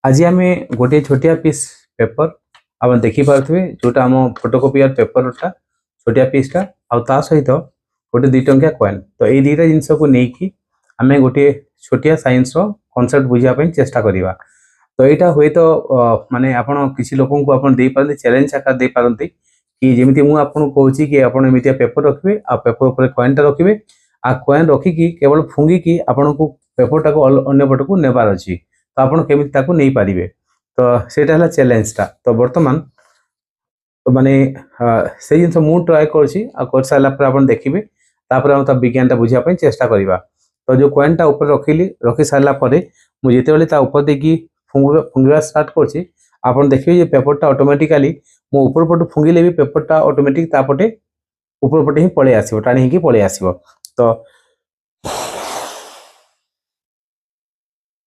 आज आम गोटे छोटिया पीस पेपर आप देखिपे जोटा आम फोटोकॉपियर पेपरटा छोटिया पीसटा आ सहित गोटे 2 टंकिया कॉइन। तो ये दुईटा जिनस को लेकिन आम गोटे छोटिया साइंस कनसेप्ट बुझापी चेष्टा करवा। तो यहाँ हुए तो माने आपण किसी लोक को चैलेंज आकार दे पारती कि जमी मुझे कहूँ कि आपत पेपर रखिए आ पेपर उपर कॉइनटा रखिए आ कॉइन रखिकी केवल फुंगिकी आपन को पेपरटा को अन्य पट को नेबार अच्छी। तो आपड़ केमी नहीं पारे। तो सेटा चैलेंजटा। तो बर्तमान माने से जिन मुझे ट्राए कर सारापर देखिए तापर विज्ञानटा बुझापी चेष्टा करवा। तो जो कॉइनटा ऊपर रखी सारापर मुझे ऊपर देखिए फुंगा स्टार्ट कर देखिए पेपरटा ऑटोमेटिकली मो ऊपर पट फुंगिले भी पेपरटा ऑटोमेटिक तापटे ऊपर पटे ही पलि आसो टाणी पलि आसो। तो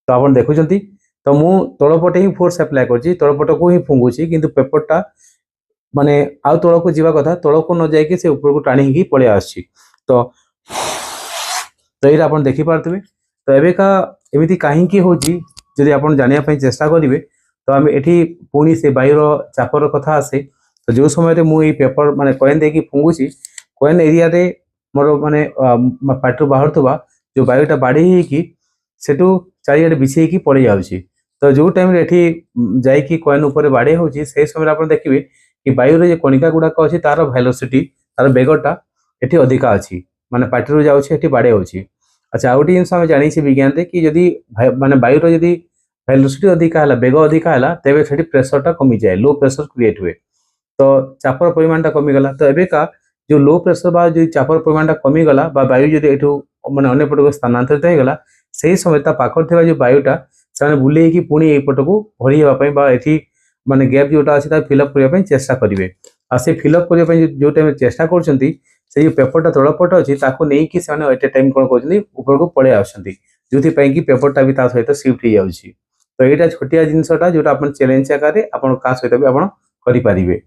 तो आप देखुं तो मु तलपटे ही फोर्स अप्लाई कर तलपट को ही फुंगुची किंतु पेपरटा माने आउ तल को जीवा कथा तल को न जाइए से ऊपर को टाणी पलि आसी। तो ये आप देखिपे। तो एवेका एमती कहीं होती आप जानापी चेष्टा करेंगे तो आम ये पुणी से वायुर चापर कथा आसे। तो जो समय मुझे पेपर माने कॉइन देखिए फुंगुची कॉइन एरिया रे मोर माने पार्टी बाहर थोड़ा जो वायुटा बाड़ी सेठू चारिड़े बिछेकी पड़ जाऊँगी। तो जो टाइम जाइए कॉइन उपर बाड़े हो समय आप देखिए कि वायु जो कणिका गुड़ाक अच्छी तार वेलोसिटी तार बेगटा ये अधिका अच्छी माने पार्टी जाऊँगी बाड़े हो। अच्छा आउ गोटे जिन जानी विज्ञान कि जदि माने वायुर जदि वेलोसिटी अधिका है बेग अधिका है तेरे से प्रेसरटा कमी जाए लो प्रेसर क्रिएट हुए। तो चापर परिमाणटा कमीगला। तो एवेका जो लो प्रेसर बा जो चापर परिमाणटा कमीगला वायु जदि ये माने अन्य पट को स्थानांतरित होगा से समय पाखर जो वायुटा से बुले पुणी यपट को भरी होगापी माने गैप जोटा अच्छी फिलअप करने चेष्टा करेंगे। आ से फिलअप करने जो टाइम चेष्टा कर जो पेपरटा तलपट अच्छी नहीं कि एट ए टाइम कौन कर ऊपर को पलि जो पेपरटा भी सहित सिफ्ट हो जाऊँगी। तो यहाँ छोटिया जिनसटा जो चैलेंज आकार आप सहित भी आप करें।